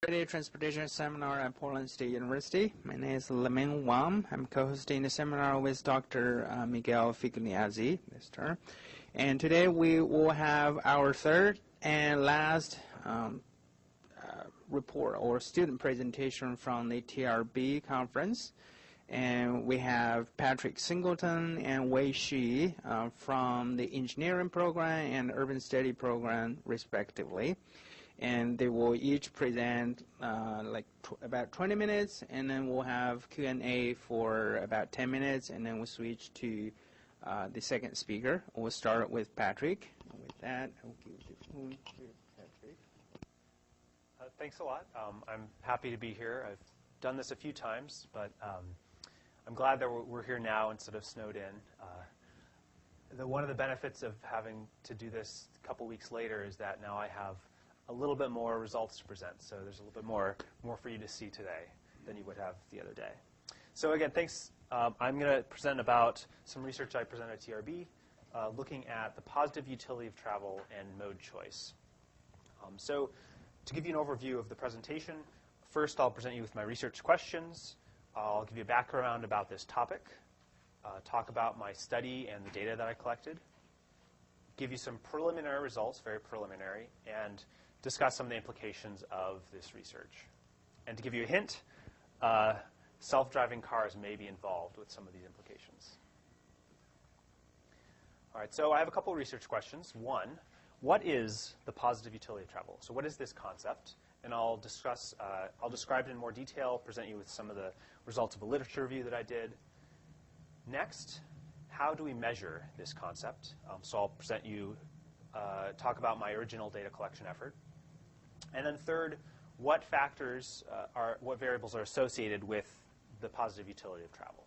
Friday Transportation Seminar at Portland State University. My name is Leming Wang. I'm co-hosting the seminar with Dr. Miguel Figliazzi this term. And today we will have our third and last report or student presentation from the TRB conference. And we have Patrick Singleton and Wei Shi from the engineering program and urban study program, respectively. And they will each present about 20 minutes, and then we'll have Q&A for about 10 minutes, and then we'll switch to the second speaker. We'll start with Patrick. And with that, I'll give the phone to Patrick. Thanks a lot. I'm happy to be here. I've done this a few times, but I'm glad that we're here now instead of snowed in. One of the benefits of having to do this a couple weeks later is that now I have a little bit more results to present. So there's a little bit more for you to see today than you would have the other day. So again, thanks. I'm going to present about some research I presented at TRB, looking at the positive utility of travel and mode choice. So to give you an overview of the presentation, first I'll present you with my research questions. I'll give you a background about this topic, talk about my study and the data that I collected, give you some preliminary results, very preliminary, and discuss some of the implications of this research. And to give you a hint, self-driving cars may be involved with some of these implications. All right, so I have a couple of research questions. One, what is the positive utility of travel? So what is this concept? And I'll describe it in more detail, present you with some of the results of a literature review that I did. Next, how do we measure this concept? So I'll present you, talk about my original data collection effort. And then third, what variables are associated with the positive utility of travel?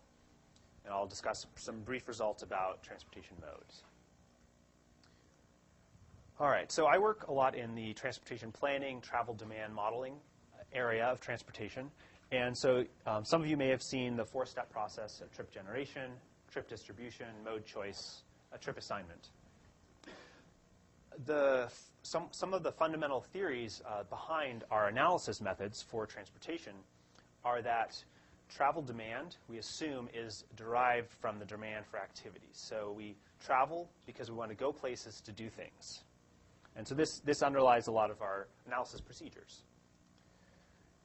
And I'll discuss some brief results about transportation modes. All right, so I work a lot in the transportation planning, travel demand modeling area of transportation. And so some of you may have seen the four-step process of trip generation, trip distribution, mode choice, a trip assignment. Some of the fundamental theories behind our analysis methods for transportation are that travel demand, we assume, is derived from the demand for activities. So we travel because we want to go places to do things. And so this underlies a lot of our analysis procedures.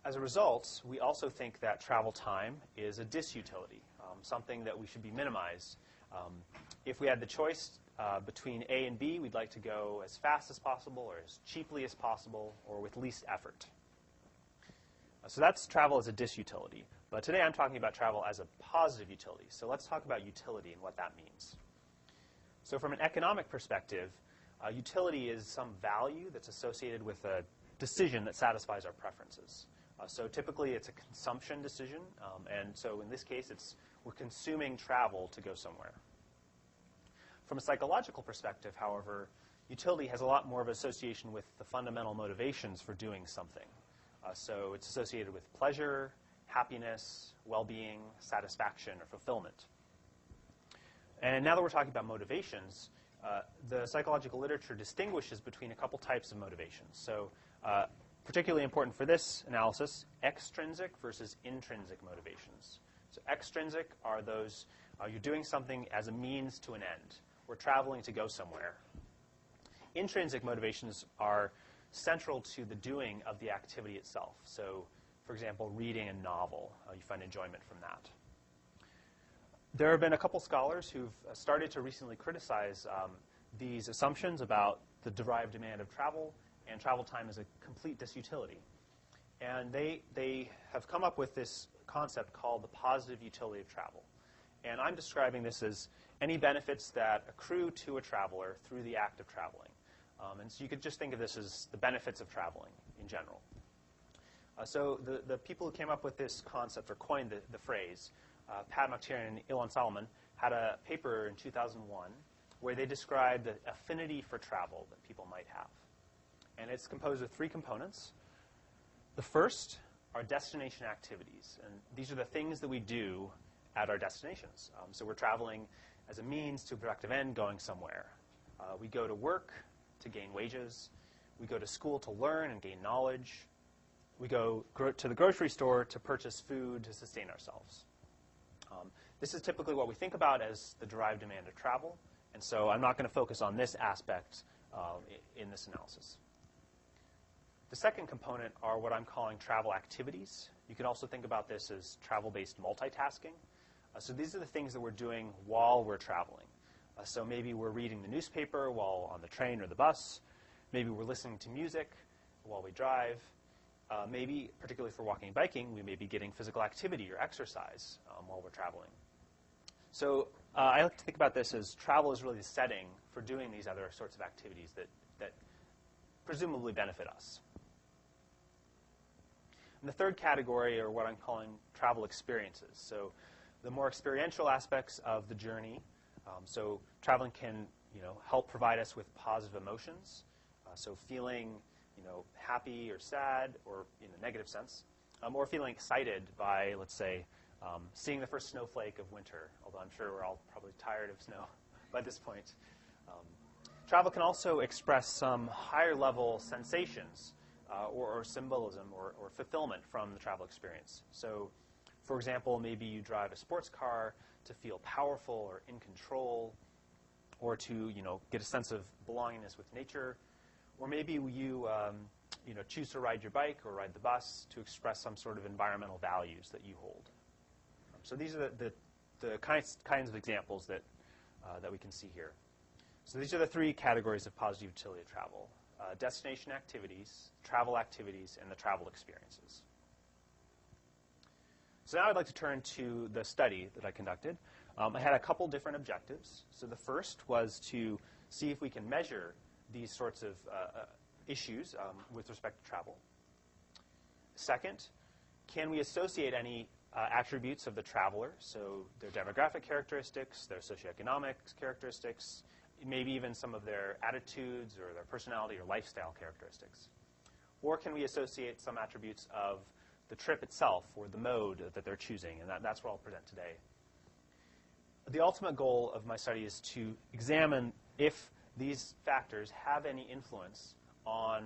As a result, we also think that travel time is a disutility, something that we should be minimized. If we had the choice between A and B, we'd like to go as fast as possible or as cheaply as possible or with least effort. So that's travel as a disutility. But today I'm talking about travel as a positive utility. So let's talk about utility and what that means. So from an economic perspective, utility is some value that's associated with a decision that satisfies our preferences. So typically it's a consumption decision. And so in this case, we're consuming travel to go somewhere. From a psychological perspective, however, utility has a lot more of an association with the fundamental motivations for doing something. So it's associated with pleasure, happiness, well-being, satisfaction, or fulfillment. And now that we're talking about motivations, the psychological literature distinguishes between a couple types of motivations. So particularly important for this analysis, extrinsic versus intrinsic motivations. So extrinsic are those, you're doing something as a means to an end. We're traveling to go somewhere. Intrinsic motivations are central to the doing of the activity itself. So, for example, reading a novel, you find enjoyment from that. There have been a couple scholars who've started to recently criticize these assumptions about the derived demand of travel and travel time as a complete disutility. And they have come up with this concept called the positive utility of travel. And I'm describing this as any benefits that accrue to a traveler through the act of traveling. And so you could just think of this as the benefits of traveling in general. So the people who came up with this concept or coined the phrase, Pat McTiernan and Ilan Solomon, had a paper in 2001 where they described the affinity for travel that people might have. And it's composed of three components. The first are destination activities. And these are the things that we do at our destinations. So we're traveling as a means to a productive end, going somewhere. We go to work to gain wages. We go to school to learn and gain knowledge. we go to the grocery store to purchase food to sustain ourselves. This is typically what we think about as the derived demand of travel, and so I'm not going to focus on this aspect in this analysis. The second component are what I'm calling travel activities. You can also think about this as travel-based multitasking. So these are the things that we're doing while we're traveling. So maybe we're reading the newspaper while on the train or the bus. Maybe we're listening to music while we drive. Maybe, particularly for walking and biking, we may be getting physical activity or exercise while we're traveling. So I like to think about this as travel is really the setting for doing these other sorts of activities that presumably benefit us. And the third category are what I'm calling travel experiences. So the more experiential aspects of the journey. So traveling can, help provide us with positive emotions. So feeling, happy or sad, or in a negative sense, or feeling excited by, let's say, seeing the first snowflake of winter. Although I'm sure we're all probably tired of snow by this point. Travel can also express some higher-level sensations or symbolism or fulfillment from the travel experience. So, for example, maybe you drive a sports car to feel powerful or in control, or to get a sense of belongingness with nature, or maybe you choose to ride your bike or ride the bus to express some sort of environmental values that you hold. So these are the kinds of examples that we can see here. So these are the three categories of positive utility of travel: destination activities, travel activities, and the travel experiences. So now I'd like to turn to the study that I conducted. I had a couple different objectives. So the first was to see if we can measure these sorts of issues with respect to travel. Second, can we associate any attributes of the traveler, so their demographic characteristics, their socioeconomic characteristics, maybe even some of their attitudes or their personality or lifestyle characteristics? Or can we associate some attributes of the trip itself or the mode that they're choosing? And that's what I'll present today. The ultimate goal of my study is to examine if these factors have any influence on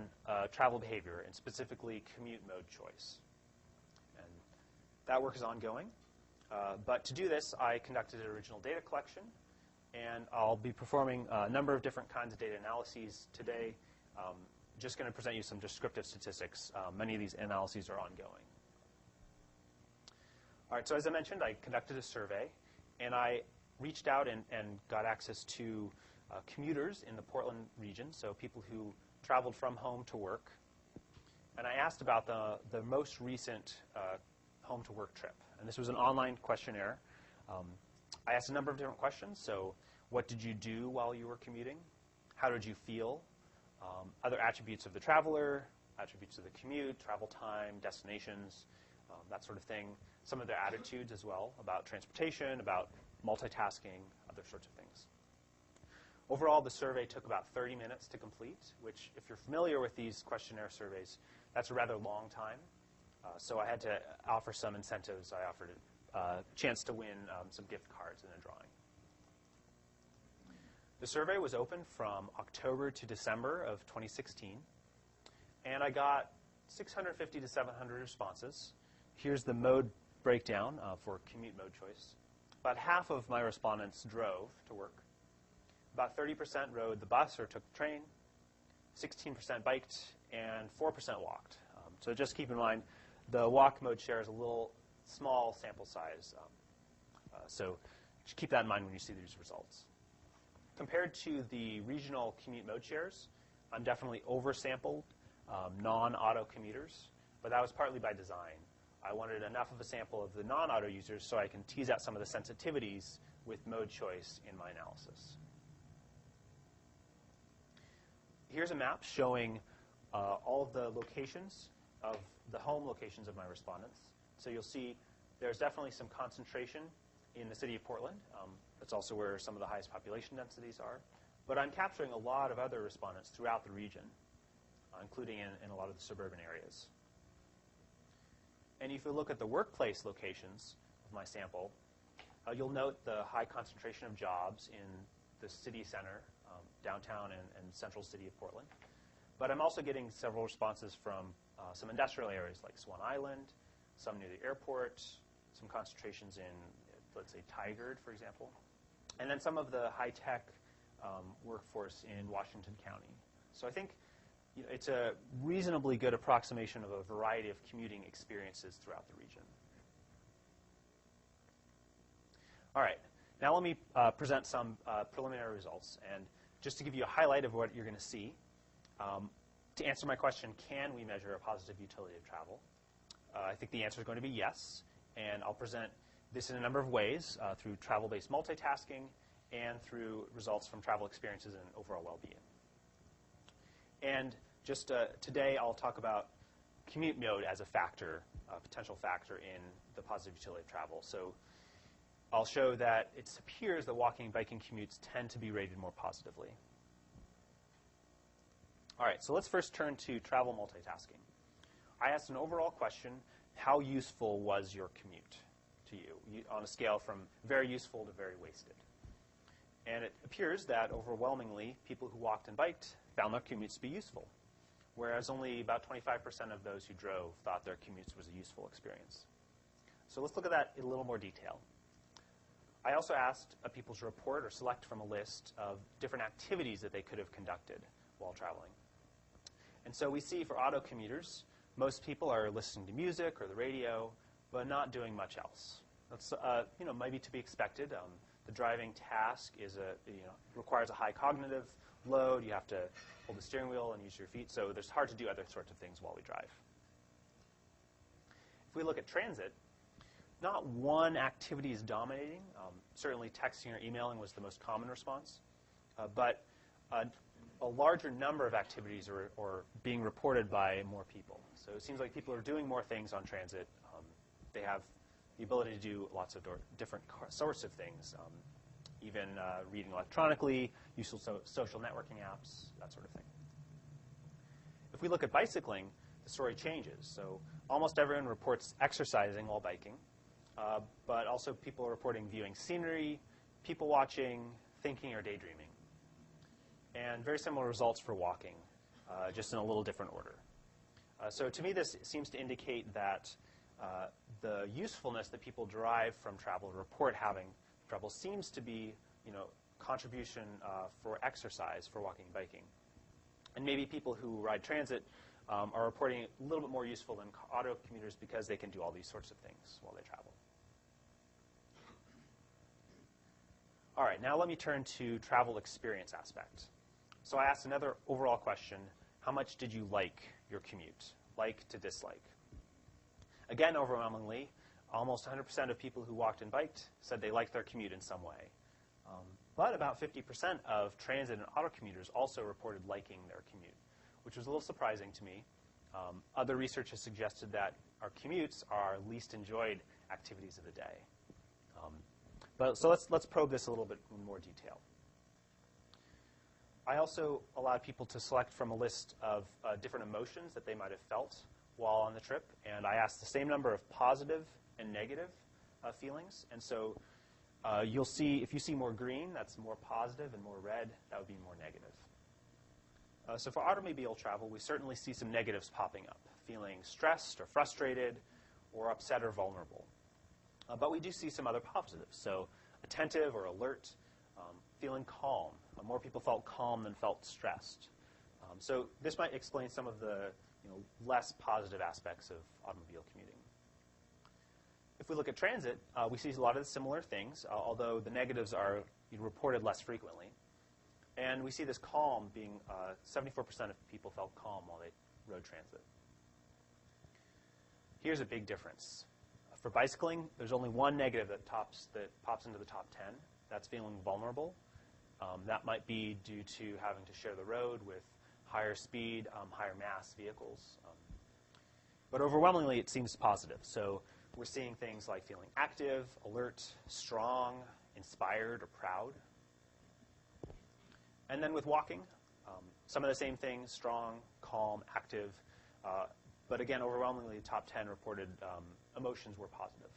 travel behavior, and specifically commute mode choice. And that work is ongoing. But to do this, I conducted an original data collection, and I'll be performing a number of different kinds of data analyses today. Just going to present you some descriptive statistics. Many of these analyses are ongoing. All right, so as I mentioned, I conducted a survey, and I reached out and got access to commuters in the Portland region, so people who traveled from home to work. And I asked about the most recent home-to-work trip. And this was an online questionnaire. I asked a number of different questions. So what did you do while you were commuting? How did you feel? Other attributes of the traveler, attributes of the commute, travel time, destinations, that sort of thing. Some of their attitudes as well about transportation, about multitasking, other sorts of things. Overall, the survey took about 30 minutes to complete, which, if you're familiar with these questionnaire surveys, that's a rather long time. So I had to offer some incentives. I offered a chance to win some gift cards in a drawing. The survey was open from October to December of 2016, and I got 650 to 700 responses. Here's the mode breakdown for commute mode choice. About half of my respondents drove to work. About 30% rode the bus or took the train. 16% biked, and 4% walked. So just keep in mind, the walk mode share is a little small sample size. So just keep that in mind when you see these results. Compared to the regional commute mode shares, I'm definitely oversampled non-auto commuters, but that was partly by design. I wanted enough of a sample of the non-auto users so I can tease out some of the sensitivities with mode choice in my analysis. Here's a map showing all of the locations of the home locations of my respondents. So you'll see there's definitely some concentration in the city of Portland. That's also where some of the highest population densities are. But I'm capturing a lot of other respondents throughout the region, including in a lot of the suburban areas. And if you look at the workplace locations of my sample, you'll note the high concentration of jobs in the city center, downtown and central city of Portland. But I'm also getting several responses from some industrial areas like Swan Island, some near the airport, some concentrations in, let's say, Tigard, for example, and then some of the high-tech workforce in Washington County. So I think it's a reasonably good approximation of a variety of commuting experiences throughout the region. All right, now let me present some preliminary results. And just to give you a highlight of what you're going to see, to answer my question, can we measure a positive utility of travel? I think the answer is going to be yes. And I'll present this in a number of ways, through travel-based multitasking and through results from travel experiences and overall well-being. And just today, I'll talk about commute mode as a factor, a potential factor in the positive utility of travel. So I'll show that it appears that walking and biking commutes tend to be rated more positively. All right, so let's first turn to travel multitasking. I asked an overall question: how useful was your commute to you, on a scale from very useful to very wasted? And it appears that overwhelmingly, people who walked and biked found their commutes to be useful, whereas only about 25% of those who drove thought their commutes was a useful experience. So let's look at that in a little more detail. I also asked people to report or select from a list of different activities that they could have conducted while traveling. And so we see for auto commuters, most people are listening to music or the radio, but not doing much else. That's maybe to be expected. The driving task is requires a high cognitive load. You have to hold the steering wheel and use your feet, so it's hard to do other sorts of things while we drive. If we look at transit, not one activity is dominating. Certainly texting or emailing was the most common response, but a larger number of activities are being reported by more people. So it seems like people are doing more things on transit. They have the ability to do lots of different sorts of things, even reading electronically, useful social networking apps, that sort of thing. If we look at bicycling, the story changes. So almost everyone reports exercising while biking, but also people are reporting viewing scenery, people watching, thinking, or daydreaming. And very similar results for walking, just in a little different order. So to me, this seems to indicate that the usefulness that people derive from travel, report having travel, seems to be, contribution for exercise for walking and biking. And maybe people who ride transit are reporting a little bit more useful than auto commuters because they can do all these sorts of things while they travel. All right, now let me turn to travel experience aspect. So I asked another overall question: how much did you like your commute? Like to dislike? Again, overwhelmingly, almost 100% of people who walked and biked said they liked their commute in some way. But about 50% of transit and auto commuters also reported liking their commute, which was a little surprising to me. Other research has suggested that our commutes are least enjoyed activities of the day. So let's probe this a little bit in more detail. I also allowed people to select from a list of different emotions that they might have felt while on the trip, and I asked the same number of positive and negative feelings. And so you'll see, if you see more green, that's more positive, and more red, that would be more negative. So for automobile travel, we certainly see some negatives popping up, feeling stressed or frustrated or upset or vulnerable. But we do see some other positives, so attentive or alert, feeling calm. More people felt calm than felt stressed. So this might explain some of the less positive aspects of automobile commuting. If we look at transit, we see a lot of similar things, although the negatives are reported less frequently. And we see this calm being 74% of people felt calm while they rode transit. Here's a big difference. For bicycling, there's only one negative that pops into the top 10. That's feeling vulnerable. That might be due to having to share the road with higher speed, higher mass vehicles. But overwhelmingly, it seems positive. So we're seeing things like feeling active, alert, strong, inspired, or proud. And then with walking, some of the same things: strong, calm, active. But again, overwhelmingly, the top 10 reported emotions were positive.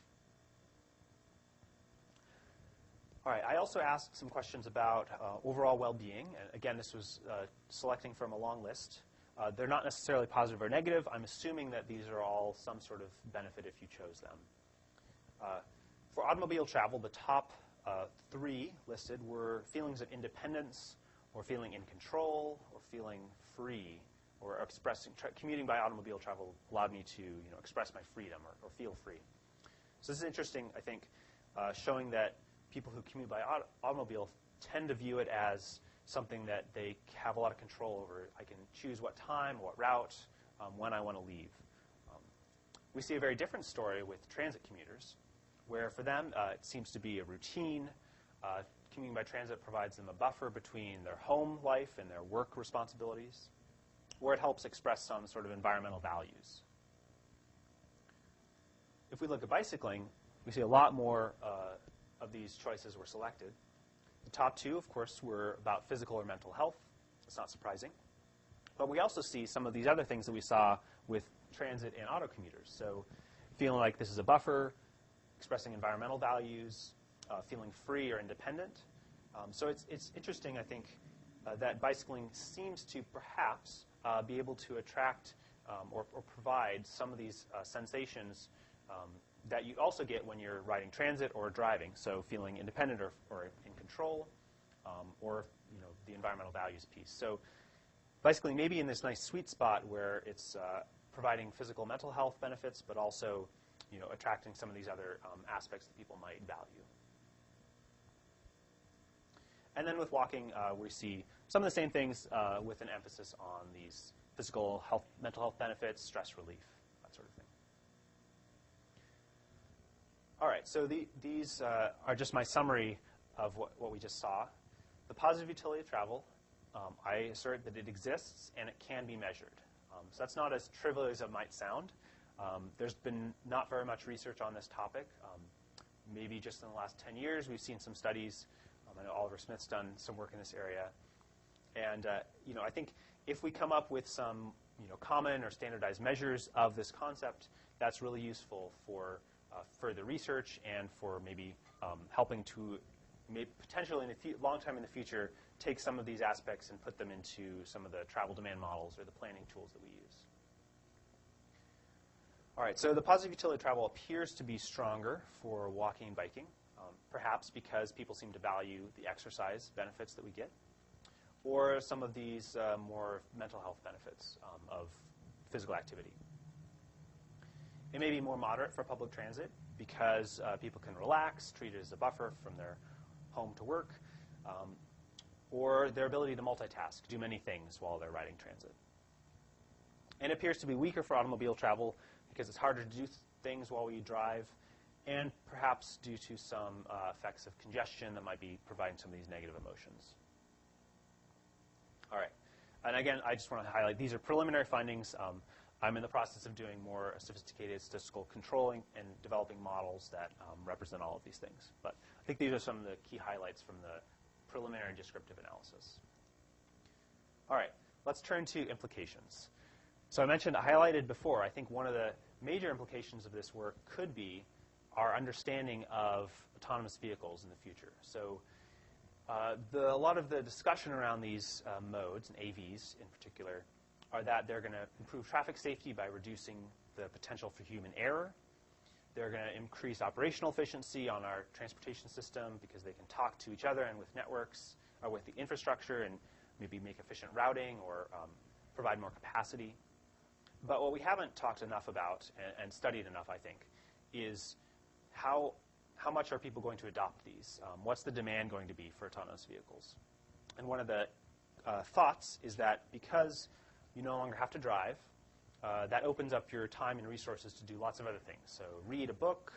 All right, I also asked some questions about overall well-being. And again, this was selecting from a long list. They're not necessarily positive or negative. I'm assuming that these are all some sort of benefit if you chose them. For automobile travel, the top 3 listed were feelings of independence, or feeling in control, or feeling free, or commuting by automobile travel allowed me to express my freedom or feel free. So this is interesting, I think, showing that people who commute by automobile tend to view it as something that they have a lot of control over. I can choose what time, what route, when I want to leave. We see a very different story with transit commuters, where for them it seems to be a routine. Commuting by transit provides them a buffer between their home life and their work responsibilities, or it helps express some sort of environmental values. If we look at bicycling, we see a lot more of these choices were selected. The top 2, of course, were about physical or mental health. It's not surprising. But we also see some of these other things that we saw with transit and auto commuters. So feeling like this is a buffer, expressing environmental values, feeling free or independent. So it's interesting, I think, that bicycling seems to perhaps be able to attract or provide some of these sensations that you also get when you're riding transit or driving. So feeling independent or in control, or the environmental values piece. So bicycling may be in this nice sweet spot where it's providing physical, mental health benefits, but also attracting some of these other aspects that people might value. And then with walking, we see some of the same things with an emphasis on these physical health, mental health benefits, stress relief, that sort of thing. All right, so these are just my summary of what we just saw. The positive utility of travel, I assert that it exists and it can be measured. So that's not as trivial as it might sound. There's been not very much research on this topic. Maybe just in the last 10 years, we've seen some studies. I know Oliver Smith's done some work in this area. And I think if we come up with some common or standardized measures of this concept, that's really useful for further research and for maybe helping to potentially in the long time in the future take some of these aspects and put them into some of the travel demand models or the planning tools that we use. All right, so the positive utility of travel appears to be stronger for walking and biking, perhaps because people seem to value the exercise benefits that we get, or some of these more mental health benefits of physical activity. It may be more moderate for public transit because people can relax, treat it as a buffer from their home to work, or their ability to multitask, do many things while they're riding transit. And it appears to be weaker for automobile travel because it's harder to do things while you drive, and perhaps due to some effects of congestion that might be providing some of these negative emotions. All right. And again, I just want to highlight these are preliminary findings. I'm in the process of doing more sophisticated statistical controlling and developing models that represent all of these things. But I think these are some of the key highlights from the preliminary descriptive analysis. All right, let's turn to implications. So I highlighted before, I think one of the major implications of this work could be our understanding of autonomous vehicles in the future. So a lot of the discussion around these modes, and AVs in particular, are that they're going to improve traffic safety by reducing the potential for human error. They're going to increase operational efficiency on our transportation system because they can talk to each other and with networks, or with the infrastructure, and maybe make efficient routing or provide more capacity. But what we haven't talked enough about and studied enough, I think, is how much are people going to adopt these? What's the demand going to be for autonomous vehicles? And one of the thoughts is that because you no longer have to drive, that opens up your time and resources to do lots of other things. So read a book,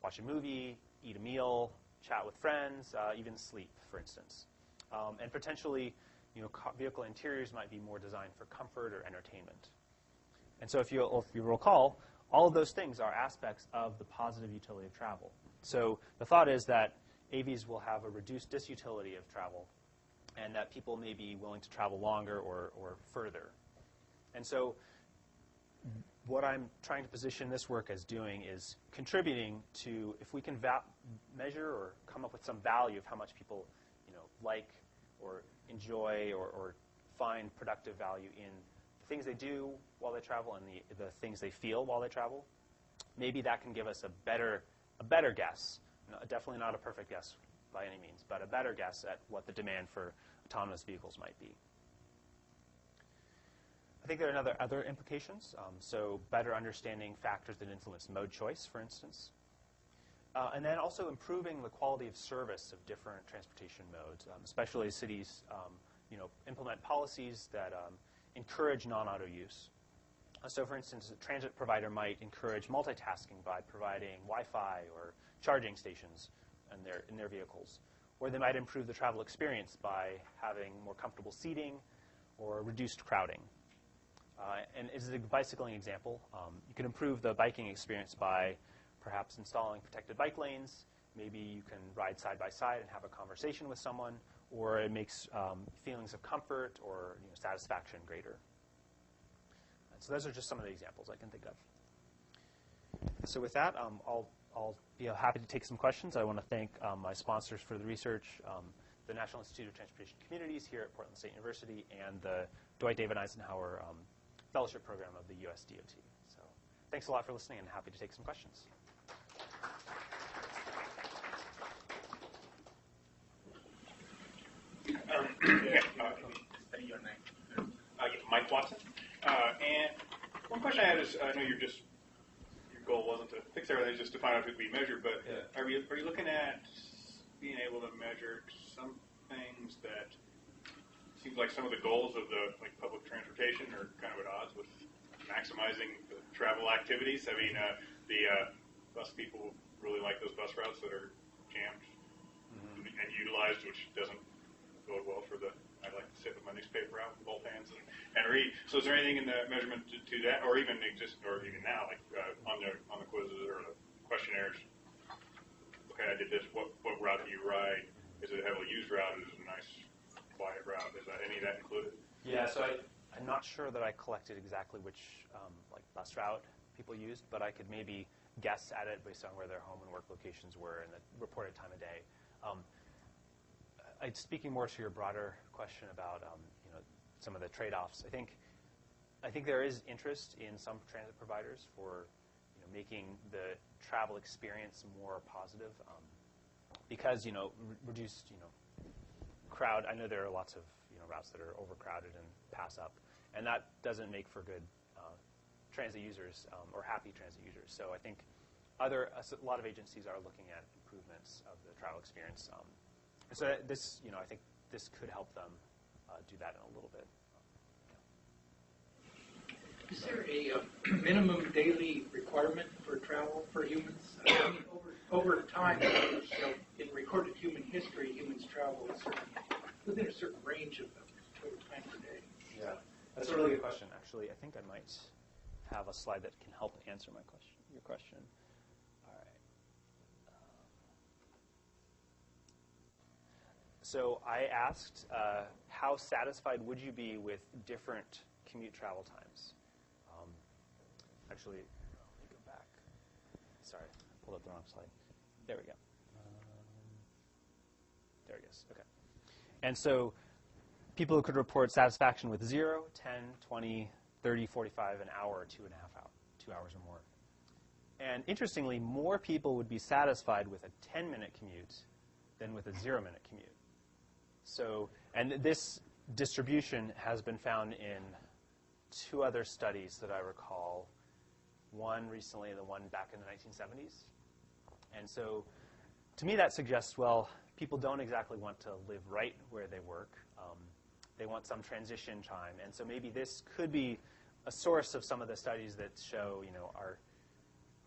watch a movie, eat a meal, chat with friends, even sleep, for instance. And potentially, vehicle interiors might be more designed for comfort or entertainment. And so if you recall, all of those things are aspects of the positive utility of travel. So the thought is that AVs will have a reduced disutility of travel, and that people may be willing to travel longer or further. And so what I'm trying to position this work as doing is contributing to, if we can measure or come up with some value of how much people like or enjoy or find productive value in things they do while they travel and the things they feel while they travel, maybe that can give us a better guess. No, definitely not a perfect guess by any means, but a better guess at what the demand for autonomous vehicles might be. I think there are other implications. So better understanding factors that influence mode choice, for instance. And then also improving the quality of service of different transportation modes, especially as cities implement policies that encourage non-auto use. So for instance, a transit provider might encourage multitasking by providing Wi-Fi or charging stations in their vehicles. Or they might improve the travel experience by having more comfortable seating or reduced crowding. And as a bicycling example, you can improve the biking experience by perhaps installing protected bike lanes. Maybe you can ride side by side and have a conversation with someone, or it makes feelings of comfort or satisfaction greater. And so those are just some of the examples I can think of. So with that, I'll be happy to take some questions. I want to thank my sponsors for the research, the National Institute of Transportation Communities here at Portland State University, and the Dwight David Eisenhower Fellowship Program of the US DOT. So thanks a lot for listening, and happy to take some questions. Mike Watson. And one question I had is, I know your goal wasn't to fix everything, just to find out who we measure, but are you looking at being able to measure some things that seems like some of the goals of the public transportation are kind of at odds with maximizing the travel activities? I mean, the bus people really like those bus routes that are jammed and utilized, which doesn't bode well for I like to sit with my newspaper out with both hands and read. So is there anything in the measurement to that, or even now, on the quizzes or the questionnaires? Okay, I did this. What route do you ride? Is it a heavily used route? Is it a nice quiet route? Is that any of that included? Yeah, so I'm not sure that I collected exactly which bus route people used, but I could maybe guess at it based on where their home and work locations were and the reported time of day. Speaking more to your broader question about some of the trade-offs, I think there is interest in some transit providers for making the travel experience more positive because reduced crowd. I know there are lots of routes that are overcrowded and pass up, and that doesn't make for good transit users or happy transit users. So I think a lot of agencies are looking at improvements of the travel experience. So this, I think this could help them do that in a little bit. Is there a minimum daily requirement for travel for humans? I mean, over time, in recorded human history, humans travel within a certain range of total time per day. Yeah, that's a really good question. Actually, I think I might have a slide that can help answer your question. So I asked, how satisfied would you be with different commute travel times? Actually, let me go back. Sorry, I pulled up the wrong slide. There we go. There it is. Okay. And so people could report satisfaction with 0, 10, 20, 30, 45, an hour, or 2.5 hours, 2 hours or more. And interestingly, more people would be satisfied with a 10-minute commute than with a 0-minute commute. So, and this distribution has been found in 2 other studies that I recall, one recently and the one back in the 1970s. And so to me that suggests, well, people don't exactly want to live right where they work. They want some transition time. And so maybe this could be a source of some of the studies that show,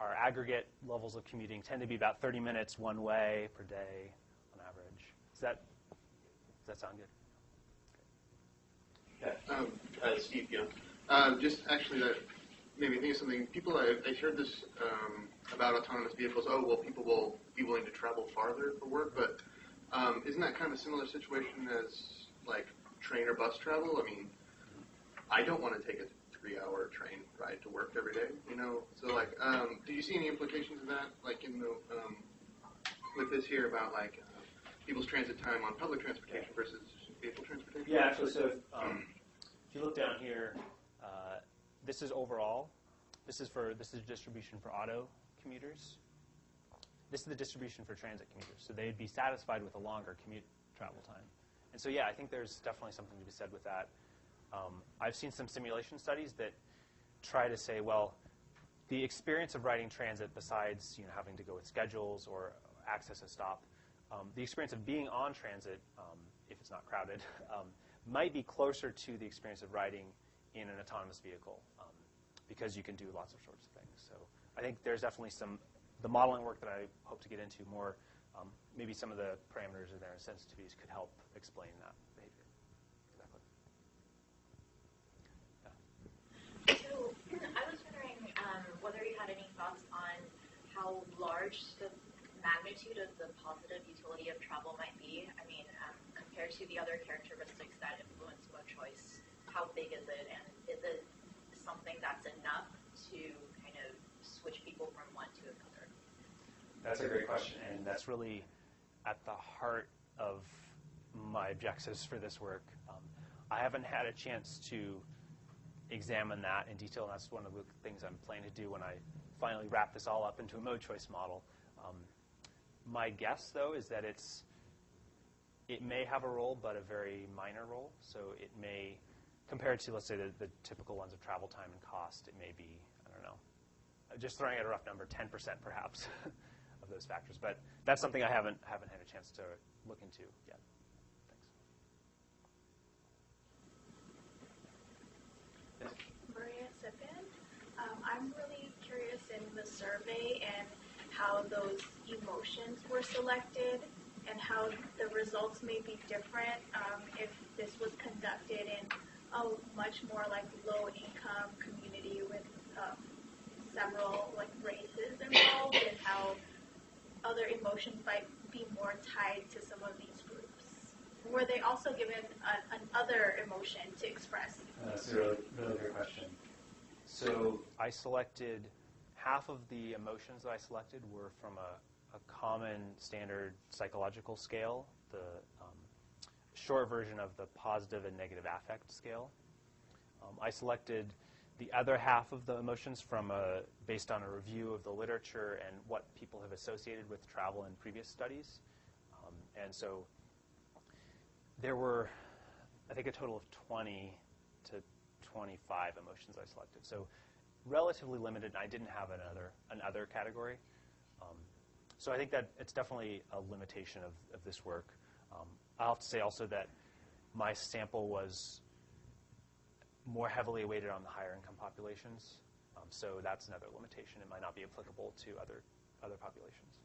our aggregate levels of commuting tend to be about 30 minutes one way per day on average. Does that sound good? Yeah. Steve Young. Just actually that made me think of something. I heard this about autonomous vehicles. Oh, well, people will be willing to travel farther for work, but isn't that kind of a similar situation as like train or bus travel? I mean, I don't want to take a 3-hour train ride to work every day, So like, do you see any implications of that, like in the with this here about like people's transit time on public transportation versus vehicle transportation? Yeah, actually, so if you look down here, This is overall. This is a distribution for auto commuters. This is the distribution for transit commuters. So they'd be satisfied with a longer commute travel time. And so, yeah, I think there's definitely something to be said with that. I've seen some simulation studies that try to say, well, the experience of riding transit, besides having to go with schedules or access a stop, the experience of being on transit, if it's not crowded, might be closer to the experience of riding in an autonomous vehicle because you can do lots of sorts of things. So I think there's definitely the modeling work that I hope to get into more, maybe some of the parameters of their sensitivities could help explain that behavior. Exactly. So I was wondering whether you had any thoughts on how large the magnitude of the positive utility of travel might be. I mean, compared to the other characteristics that influence mode choice, how big is it, and is it something that's enough to kind of switch people from one to another? That's a great question, and that's really at the heart of my objectives for this work. I haven't had a chance to examine that in detail, and that's one of the things I'm planning to do when I finally wrap this all up into a mode choice model. My guess, though, is that it may have a role, but a very minor role. So it may, compared to, let's say, the typical ones of travel time and cost, it may be, I don't know, just throwing out a rough number, 10% perhaps of those factors. But that's something I haven't had a chance to look into yet. Thanks. Yes? Maria Sippin. I'm really curious in the survey and how those emotions were selected and how the results may be different if this was conducted in a much more like low-income community with several like races involved, and how other emotions might be more tied to some of these groups. Were they also given another emotion to express? That's a really, really good question. So I selected, half of the emotions that I selected were from a common standard psychological scale, the short version of the positive and negative affect scale. I selected the other half of the emotions from based on a review of the literature and what people have associated with travel in previous studies. And so there were, I think, a total of 20 to 25 emotions I selected. So relatively limited, and I didn't have another category. So I think that it's definitely a limitation of this work. I'll have to say also that my sample was more heavily weighted on the higher income populations. So that's another limitation. It might not be applicable to other populations.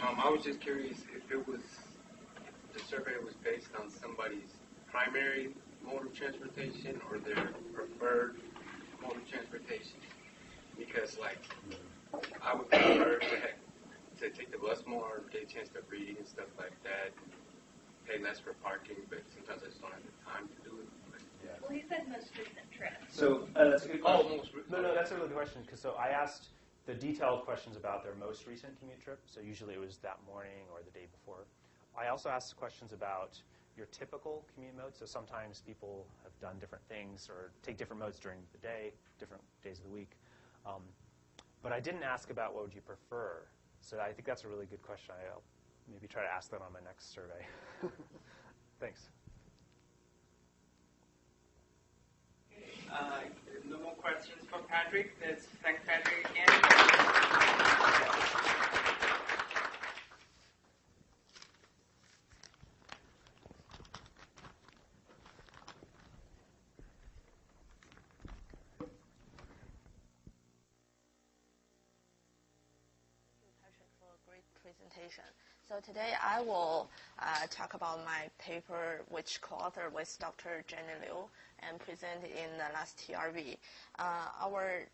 Yeah. I was just curious if the survey was based on somebody's primary mode of transportation or their preferred mode of transportation. Because, like, I would prefer to take the bus more, get a chance to read and stuff like that, pay less for parking, but sometimes I just don't have the time to do it. Yeah. Well, he said most recent trip. So that's a good question. Most recent. No, that's a really good question. So I asked the detailed questions about their most recent commute trip. So usually it was that morning or the day before. I also asked questions about your typical commute mode. So sometimes people have done different things or take different modes during the day, different days of the week. But I didn't ask about what would you prefer. So I think that's a really good question. I'll maybe try to ask that on my next survey. Thanks. No more questions for Patrick. Let's thank Patrick again. Presentation. So today I will talk about my paper, which co-authored with Dr. Jenny Liu and presented in the last TRB. Our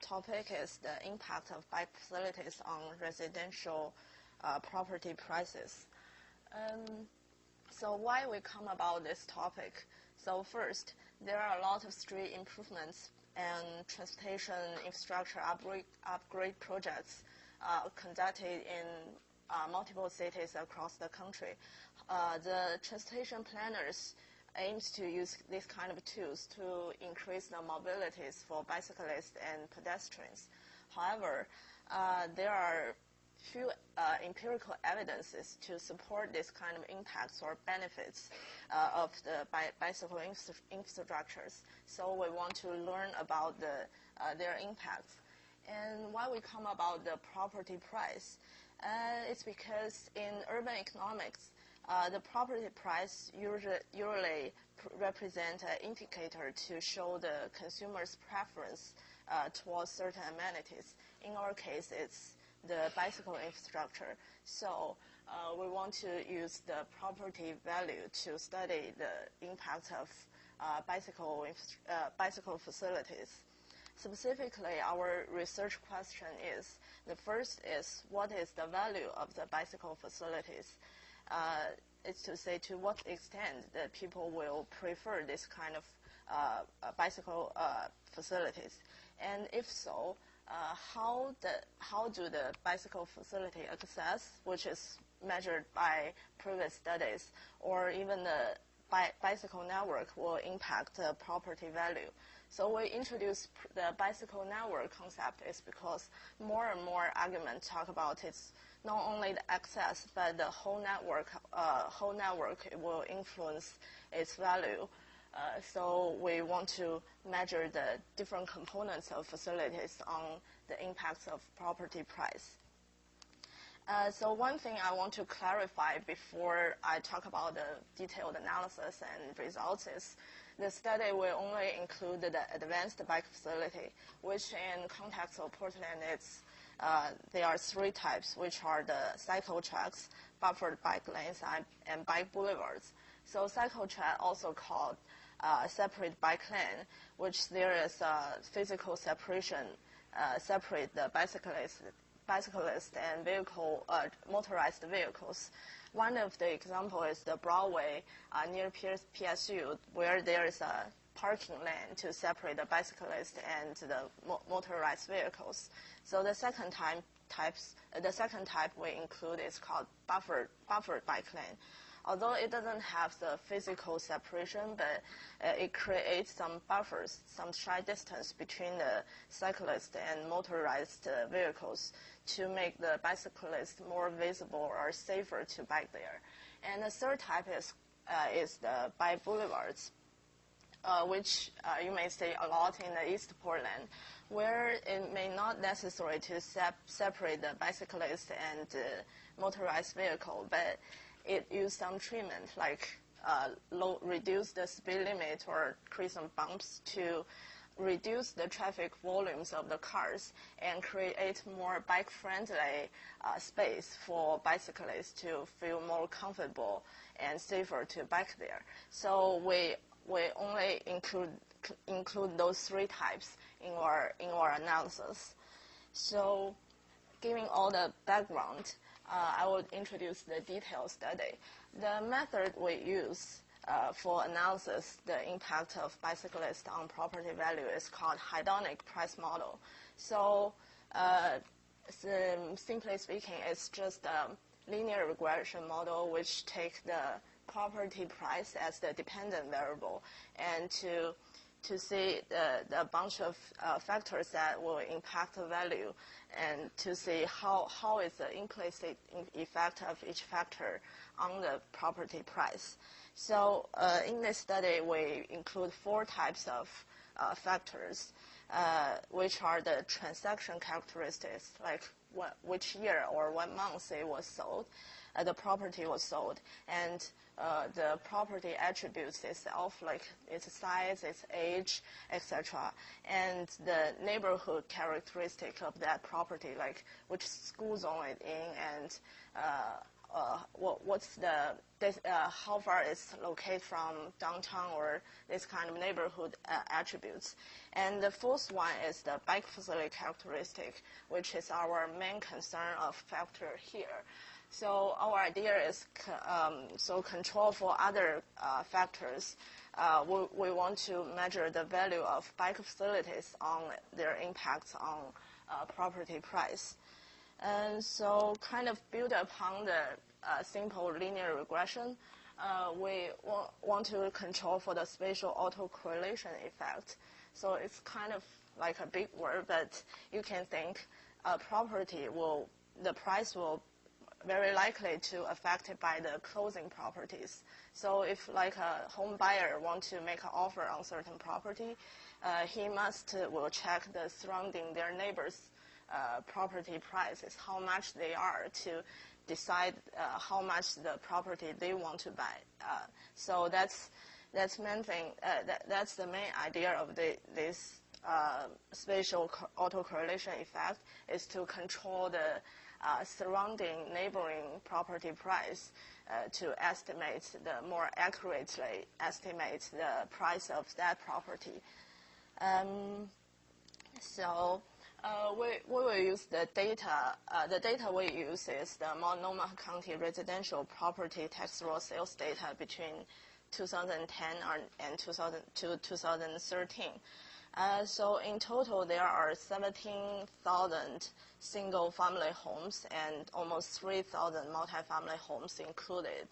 topic is the impact of bike facilities on residential property prices. So why we come about this topic? So first, there are a lot of street improvements and transportation infrastructure upgrade projects conducted in multiple cities across the country. The transportation planners aims to use this kind of tools to increase the mobilities for bicyclists and pedestrians. However, there are few empirical evidences to support this kind of impacts or benefits of the bicycle infrastructures. So we want to learn about their impacts. And why we come about the property price? It's because in urban economics, the property price usually represent an indicator to show the consumer's preference towards certain amenities. In our case, it's the bicycle infrastructure. So we want to use the property value to study the impact of bicycle facilities. Specifically, our research question is, the first is, what is the value of the bicycle facilities? It's to say to what extent the people will prefer this kind of bicycle facilities. And if so, how do the bicycle facility access, which is measured by previous studies, or even the bicycle network will impact the property value. So we introduced the bicycle network concept is because more and more arguments talk about it's not only the access, but the whole network will influence its value. So we want to measure the different components of facilities on the impacts of property price. So one thing I want to clarify before I talk about the detailed analysis and results is the study will only include the advanced bike facility, which in context of Portland, there are three types, which are the cycle tracks, buffered bike lanes, and bike boulevards. So cycle track, also called separate bike lane, which there is physical separation, separate the bicyclist and motorized vehicles. One of the example is the Broadway near PSU, where there is a parking lane to separate the bicyclist and the motorized vehicles. So the second type we include is called buffered bike lane. Although it doesn't have the physical separation, but it creates some buffers, some shy distance between the cyclist and motorized vehicles to make the bicyclist more visible or safer to bike there. And the third type is the bike boulevards, which you may see a lot in the East Portland, where it may not necessary to separate the bicyclist and motorized vehicle, but it used some treatment like reduce the speed limit or create some bumps to reduce the traffic volumes of the cars and create more bike-friendly space for bicyclists to feel more comfortable and safer to bike there. So we only include those three types in our analysis. So giving all the background, I will introduce the detailed study. The method we use for analysis the impact of bicyclists on property value is called hedonic price model. So simply speaking, it's just a linear regression model which takes the property price as the dependent variable and to see the bunch of factors that will impact the value and to see how is the implicit effect of each factor on the property price. So in this study, we include four types of factors, which are the transaction characteristics, like which year or what month it was sold, the property was sold, and the property attributes itself, like its size, its age, etc., and the neighborhood characteristic of that property, like which school zone it's in, and how far it's located from downtown or this kind of neighborhood attributes. And the fourth one is the bike facility characteristic, which is our main concern of factor here. So our idea is control for other factors. We want to measure the value of bike facilities on their impacts on property price. And so kind of build upon the simple linear regression, we want to control for the spatial autocorrelation effect. So it's kind of like a big word, but you can think a property the price will very likely to affected by the closing properties. So if like a home buyer want to make an offer on certain property, he will check the surrounding their neighbors' property prices, how much they are to decide how much the property they want to buy. So that's main thing. That's the main idea of this spatial autocorrelation effect, is to control the surrounding neighboring property price to more accurately estimate the price of that property. So we will use the data. The data we use is the Multnomah County residential property tax roll sales data between 2010 and 2013. So in total, there are 17,000 single-family homes and almost 3,000 multifamily homes included.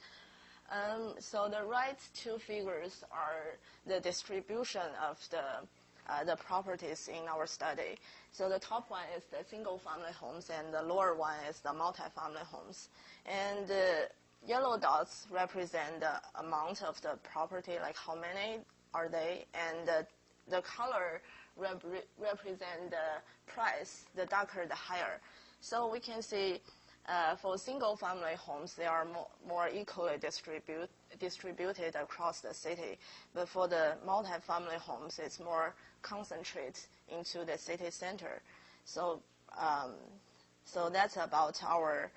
So the right two figures are the distribution of the properties in our study. So the top one is the single-family homes, and the lower one is the multifamily homes. And the yellow dots represent the amount of the property, like how many are they, and the color represent the price. The darker, the higher. So we can see for single-family homes, they are more equally distributed across the city. But for the multifamily homes, it's more concentrated into the city center. So, so that's about our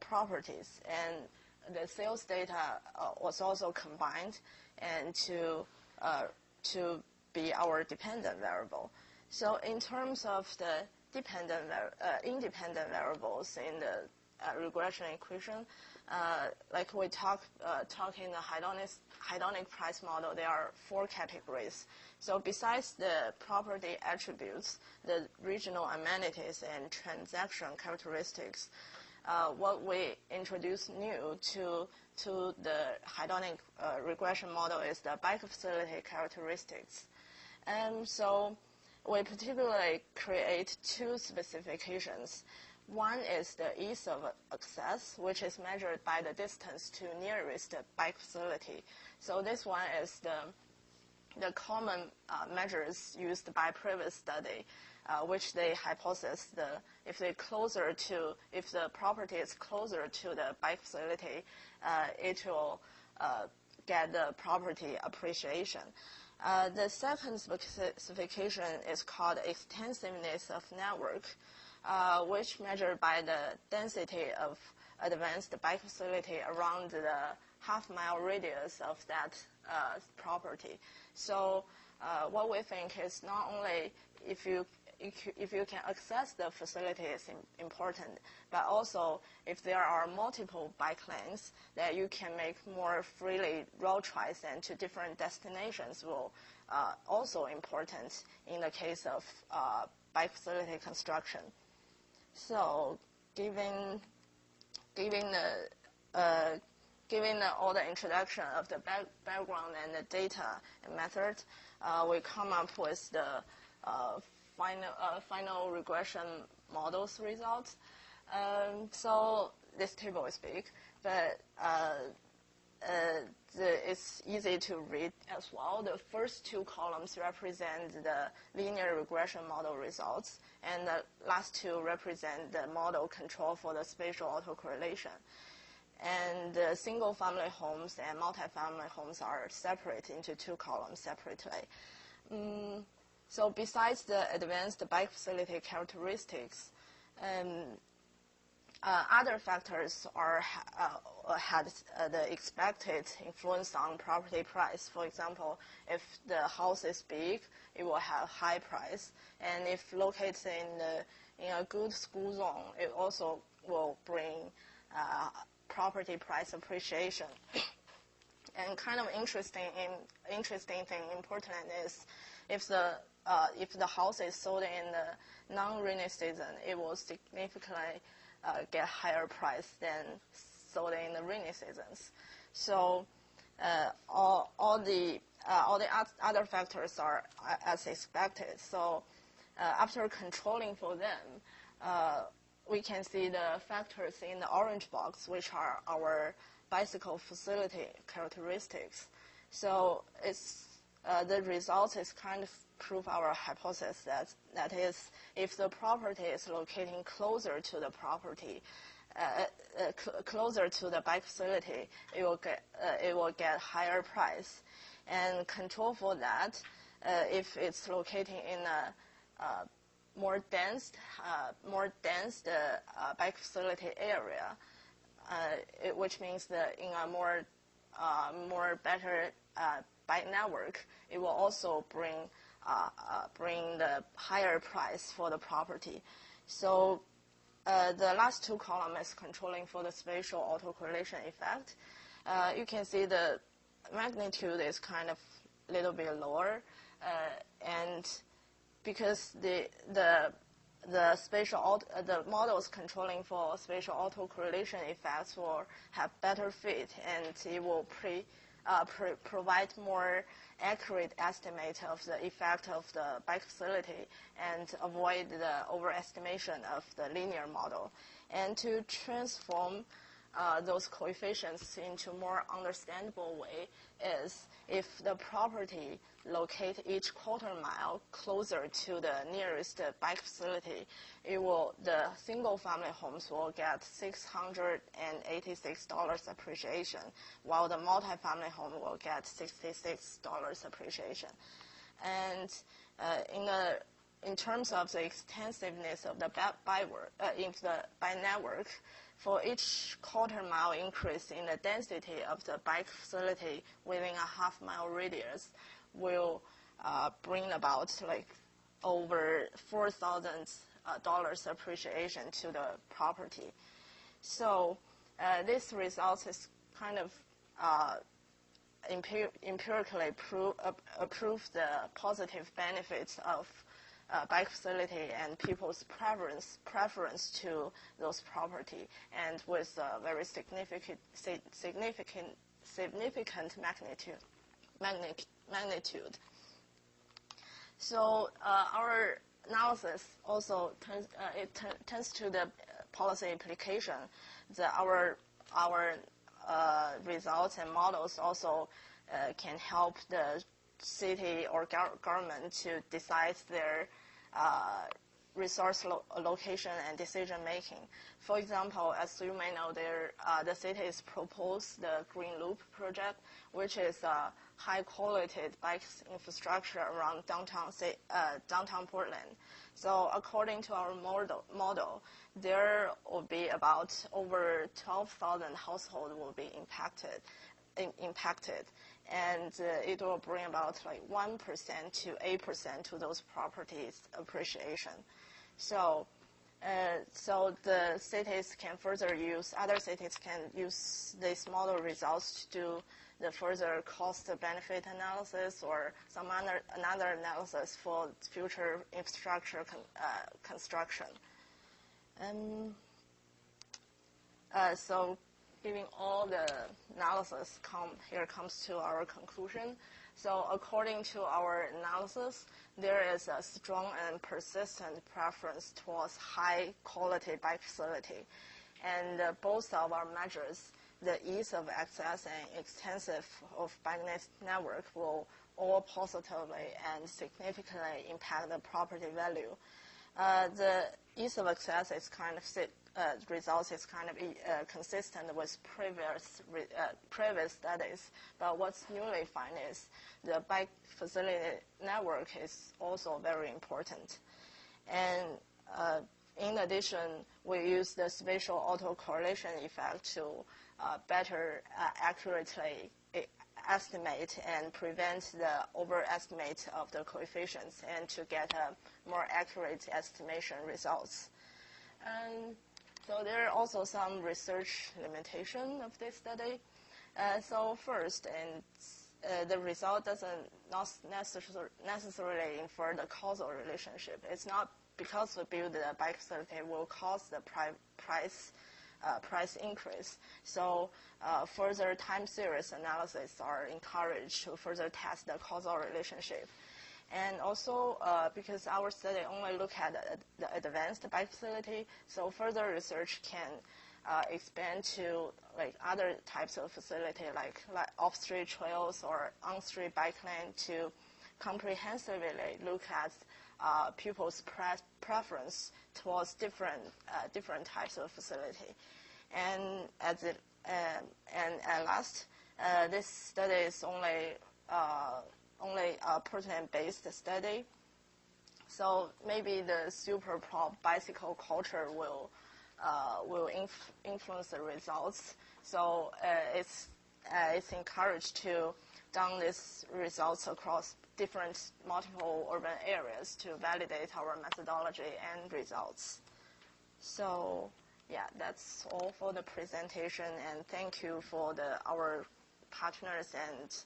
properties. And the sales data was also combined and to be our dependent variable. So in terms of the independent variables in the regression equation, like we talk in the hedonic price model, there are 4 categories. So besides the property attributes, the regional amenities and transaction characteristics, what we introduced new to the hedonic regression model is the bike facility characteristics. And so we particularly create 2 specifications. One is the ease of access, which is measured by the distance to nearest bike facility. So this one is the common measures used by previous study, which they hypothesize if the property is closer to the bike facility, it will get the property appreciation. The second specification is called extensiveness of network, which measured by the density of advanced bike facility around the half-mile radius of that property. So what we think is not only if you can access the facility is important, but also if there are multiple bike lanes that you can make more freely road trips and to different destinations will also important in the case of bike facility construction. So given all the introduction of the background and the data and method, we come up with the final regression models results. So this table is big, but it's easy to read as well. The first 2 columns represent the linear regression model results, and the last 2 represent the model control for the spatial autocorrelation. And the single-family homes and multifamily homes are separate into 2 columns separately. So besides the advanced bike facility characteristics, other factors had the expected influence on property price. For example, if the house is big, it will have high price, and if located in a good school zone, it also will bring property price appreciation. And kind of interesting thing in Portland is if the house is sold in the non-rainy season, it will significantly get higher price than sold in the rainy seasons. So all the other factors are as expected. So after controlling for them, we can see the factors in the orange box, which are our bicycle facility characteristics. So it's the result is kind of prove our hypothesis that is, if the property is locating closer to the property, closer to the bike facility, it will get higher price. And control for that, if it's locating in a more dense bike facility area, which means that in a more better bike network, it will also bring the higher price for the property. So the last two columns is controlling for the spatial autocorrelation effect. You can see the magnitude is kind of a little bit lower, and because the models controlling for spatial autocorrelation effects will have better fit, and it will provide more accurate estimate of the effect of the bike facility and avoid the overestimation of the linear model. And to transform those coefficients into more understandable way is if the property locate each quarter mile closer to the nearest bike facility, the single family homes will get $686 appreciation, while the multifamily home will get $66 appreciation. And in terms of the extensiveness of the bike network, for each quarter mile increase in the density of the bike facility within a half-mile radius will bring about over $4,000 appreciation to the property. So this result is kind of empirically prove the positive benefits of bike facility and people's preference to those property, and with a very significant magnitude. So our analysis also turns to the policy implication. Our results and models also can help the city or government to decide their resource allocation and decision making. For example, as you may know, the city has proposed the Green Loop project, which is a high-quality bike infrastructure around downtown Portland. So according to our model, there will be about over 12,000 households will be impacted, and it will bring about 1% to 8% to those properties appreciation. So the cities can further use, other cities can use these model results to do the further cost-benefit analysis or some another analysis for future infrastructure construction. So giving all the analysis here comes to our conclusion. So according to our analysis, there is a strong and persistent preference towards high-quality bike facility. And both of our measures, the ease of access and extensive of bike network, will all positively and significantly impact the property value. The ease of access is kind of results is kind of consistent with previous studies, but what's newly found is the bike facility network is also very important. And in addition, we use the spatial autocorrelation effect to better accurately estimate and prevent the overestimate of the coefficients, and to get a more accurate estimation results. And so there are also some research limitation of this study. So first, the result doesn't not necessarily infer the causal relationship. It's not because we build the bike facility will cause the price increase. So further time series analysis are encouraged to further test the causal relationship. And also because our study only look at the advanced bike facility, so further research can expand to like other types of facility like off-street trails or on-street bike lane to comprehensively look at people's preference towards different types of facility. And at last, this study is only a Portland-based study. So maybe the super prop bicycle culture will influence the results. So it's encouraged to done these results across multiple urban areas to validate our methodology and results. So yeah, that's all for the presentation, and thank you for our partners and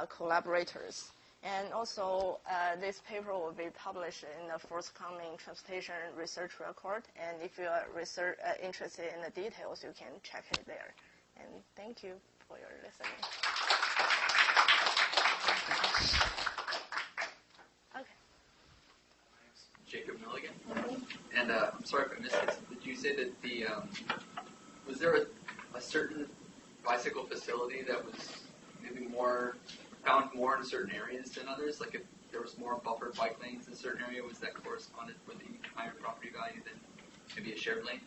collaborators. And also, this paper will be published in the forthcoming transportation research report. And if you are interested in the details, you can check it there. And thank you for your listening. Okay. Jacob Milligan. And I'm sorry if I missed this. Did you say that was there a certain bicycle facility that was maybe found more in certain areas than others? Like if there was more buffered bike lanes in a certain area, was that corresponded with the higher property value than maybe a shared lane?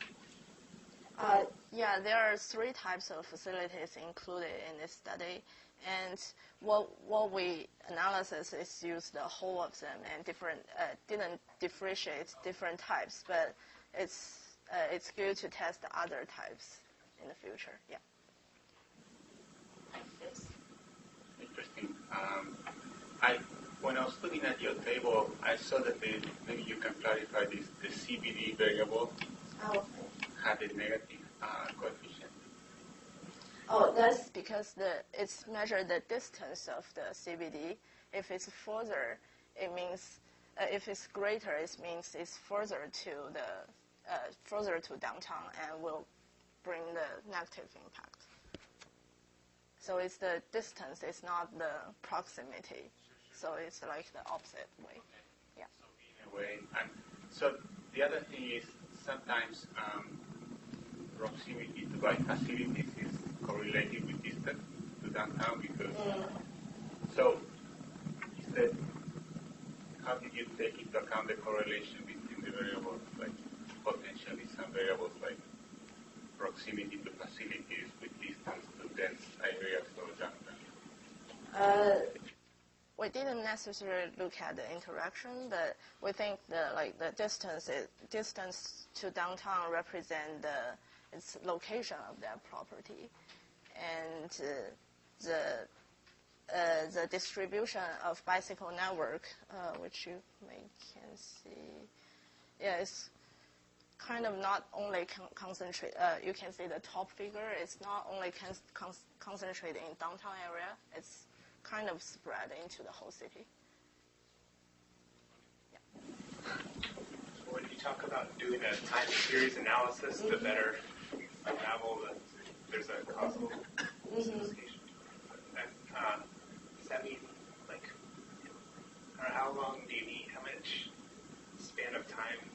Yeah, there are 3 types of facilities included in this study, and what we analysis is use the whole of them and didn't differentiate different types, but it's good to test the other types in the future. Yeah. Yes. Interesting. When I was looking at your table, I saw that maybe you can clarify this. The CBD variable had a negative coefficient. Oh, that's because it's measured the distance of the CBD. If it's further, it means if it's greater, it means it's further to downtown and will bring the negative impact. So it's the distance, it's not the proximity. So it's like the opposite way. Yeah. So in a way, and so the other thing is sometimes proximity to bike facilities is correlated with distance to downtown because. So is that how did you take into account the correlation between the variables, like potentially some variables like proximity to facilities with distance to dense areas or downtown? We didn't necessarily look at the interaction, but we think the distance to downtown represent its location of that property, and the distribution of bicycle network, which you can see, yeah, it's kind of not only concentrate. You can see the top figure. It's not only concentrated in downtown area. It's kind of spread into the whole city. Yeah. When you talk about doing a time series analysis, the better unravel there's a causal association. And does that mean, or how long do you need? How much span of time do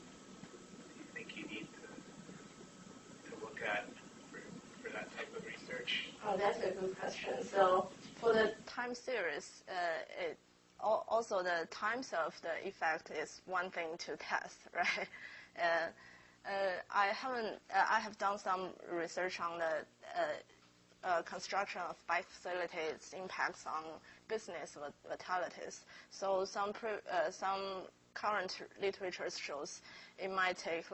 you think you need to look at for that type of research? Oh, that's a good question. So for the time series, also the times of the effect is one thing to test, right? I have done some research on the construction of bike facilities impacts on business vitalities. So some current literature shows it might take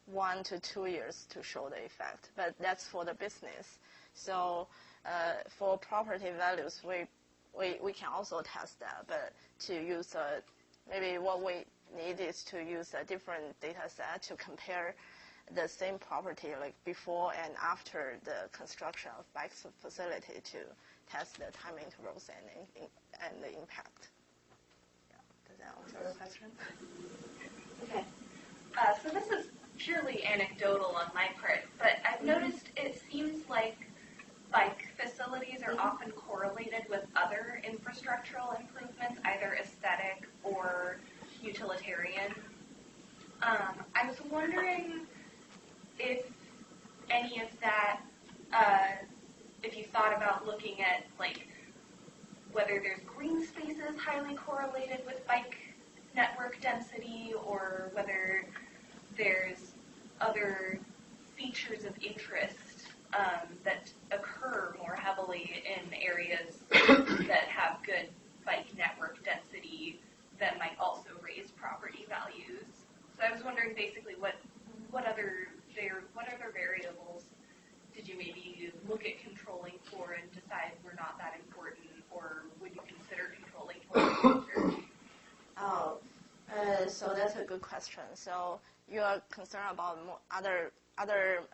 1 to 2 years to show the effect, but that's for the business. So for property values, we can also test that, but to use maybe what we need is to use a different data set to compare the same property like before and after the construction of bike facility to test the time intervals and the impact. Yeah. Does that answer the question? Okay. So this is purely anecdotal on my part, but I've noticed it seems like bike facilities are often correlated with other infrastructural improvements, either aesthetic or utilitarian. I was wondering if any of that, if you thought about looking at like whether there's green spaces highly correlated with bike network density, or whether there's other features of interest that occur more heavily in areas that have good bike network density that might also raise property values. So I was wondering basically what other variables did you maybe look at controlling for and decide were not that important, or would you consider controlling for in the future? Oh, so that's a good question. So you are concerned about other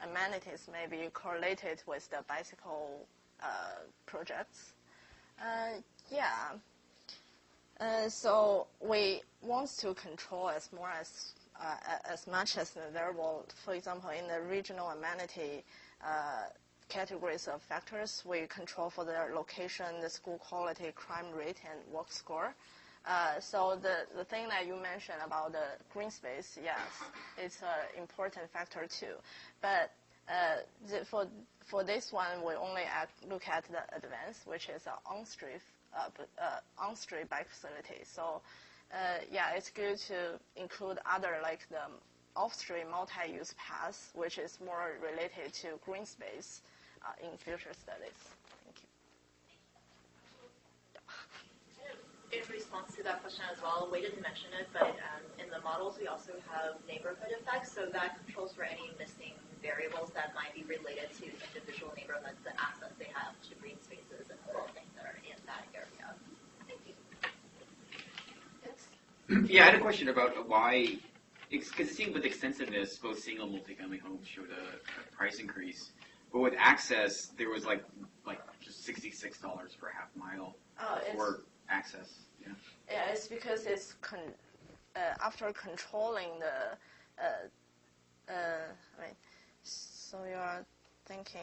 amenities maybe correlated with the bicycle projects. Yeah. So we want to control as much as available. For example, in the regional amenity categories of factors, we control for their location, the school quality, crime rate, and work score. So the thing that you mentioned about the green space, yes, it's an important factor too. But for this one, we only look at the advance, which is an on-street bike facility. So yeah, it's good to include other like the off-street multi-use paths, which is more related to green space in future studies. Thank you. In response to that question as well, we didn't mention it, but in the models we also have neighborhood effects, so that controls for any missing variables that might be related to individual neighborhoods, the access they have to green spaces and all things that are in that area. Thank you. Yes? Yeah, I had a question about why, because it seemed with extensiveness, both single and multifamily homes showed a price increase, but with access, there was like just $66 per half mile for access. Yeah. Yeah, it's because it's after controlling so you are thinking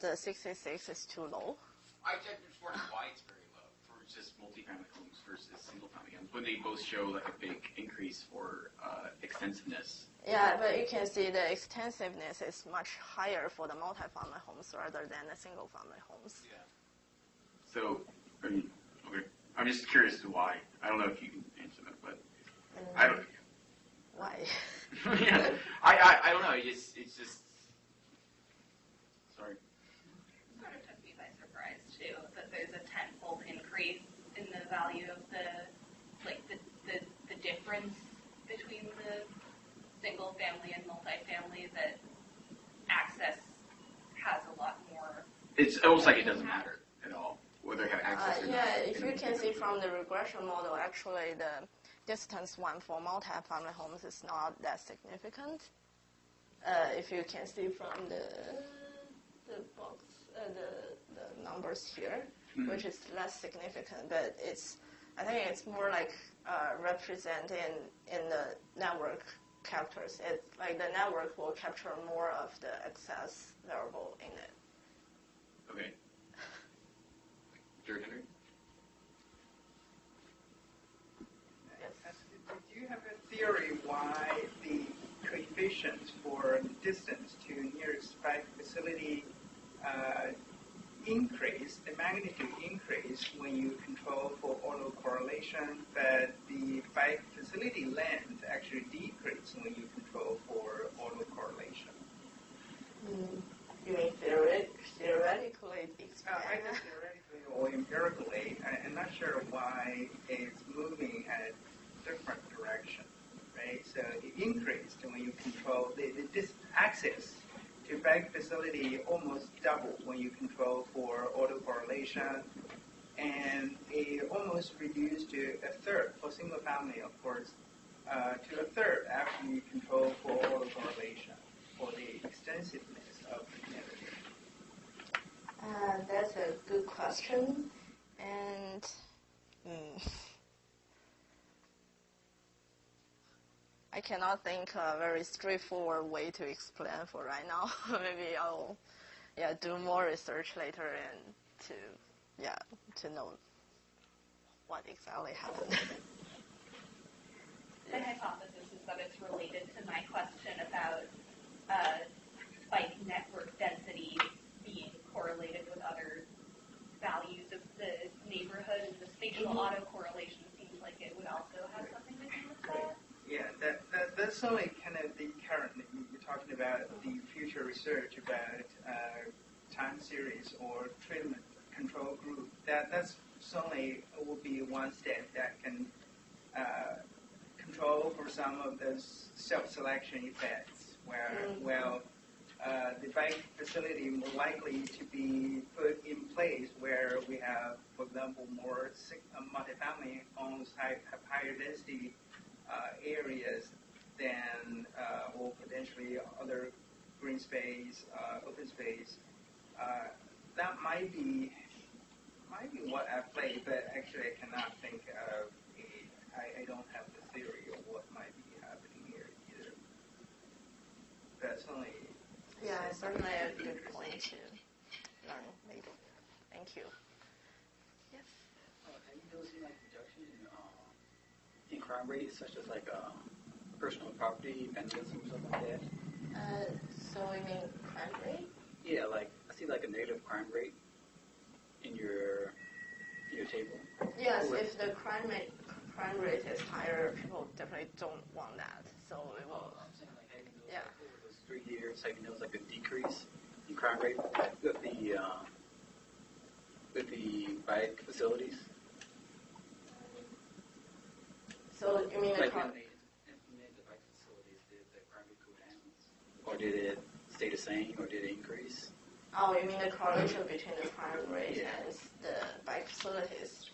the 66 is too low. I just wondering why it's very low for just multifamily homes versus single-family homes when they both show like a big increase for extensiveness. Yeah, but you can see the extensiveness is much higher for the multifamily homes rather than the single-family homes. Yeah. So, okay. I'm just curious as to why. I don't know if you can answer that, but I don't. Why? Yeah, I don't know. It's just. Sorry. Sort of took me by surprise too that there's a tenfold increase in the value of the difference between the single family and multifamily, that access has a lot more. It's almost like it doesn't matter at all whether they have access or not. Yeah, if you can see from the regression model, actually the distance one for multifamily homes is not that significant. If you can see from the box, the numbers here, which is less significant, but I think it's more like represented in the network characters. It's like the network will capture more of the excess variable in it. Okay. Jared Henry? Yes. Do you have a theory why the coefficients for the distance to nearest bike facility increase, the magnitude increase when you control for autocorrelation, but the bike facility length actually decrease when you control for autocorrelation? You mean theoretically? Either theoretically or empirically. I'm not sure why it's moving at a different direction, right? So it increased when you control this access to bike facility almost double when you control for autocorrelation, and it almost reduced to a third for single family, of course. to the third, actually control for autocorrelation for the extensiveness of the candidate? That's a good question, and I cannot think a very straightforward way to explain for right now. Maybe I'll do more research later and to know what exactly happened. My hypothesis is that it's related to my question about bike network density being correlated with other values of the neighborhood, and the spatial autocorrelation seems like it would also have something to do with that. Yeah, that's only kind of the current. You're talking about the future research about time series or treatment control group. That's only will be one step that can control for some of those self-selection effects, where the bike facility more likely to be put in place where we have, for example, more multifamily homes have higher density areas than or potentially other green space, open space. That might be what I play, but actually I cannot think of I don't have the theory of what might be happening here either. That's only. Yeah, it's certainly a good point to learn later. Thank you. Yes. Have you noticed any reduction in crime rates, such as personal property vandalism or something like that? So you mean crime rate? Yeah, I see a negative crime rate in your table. Yes, if the crime rate is higher, people definitely don't want that. So it will. I'm saying over those 3 years, have you noticed a decrease in crime rate with the bike facilities? So you mean when they implemented the bike facilities, did the crime rate go down, or did it stay the same, or did it increase? Oh, you mean the correlation between the crime rate and the bike facilities?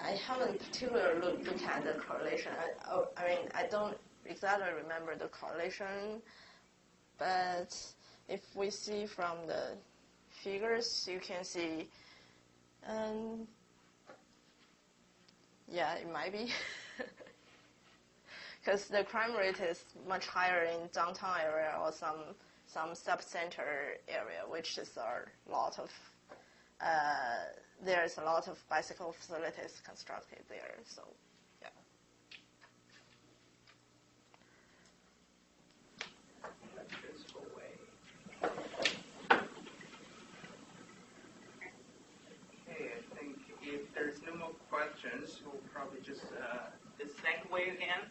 I haven't particularly looked at the correlation. I don't exactly remember the correlation, but if we see from the figures, you can see, it might be. Because the crime rate is much higher in downtown area or some sub-center area, which is a lot of, there's a lot of bicycle facilities constructed there, so, yeah. Okay, I think if there's no more questions, we'll probably just segue again.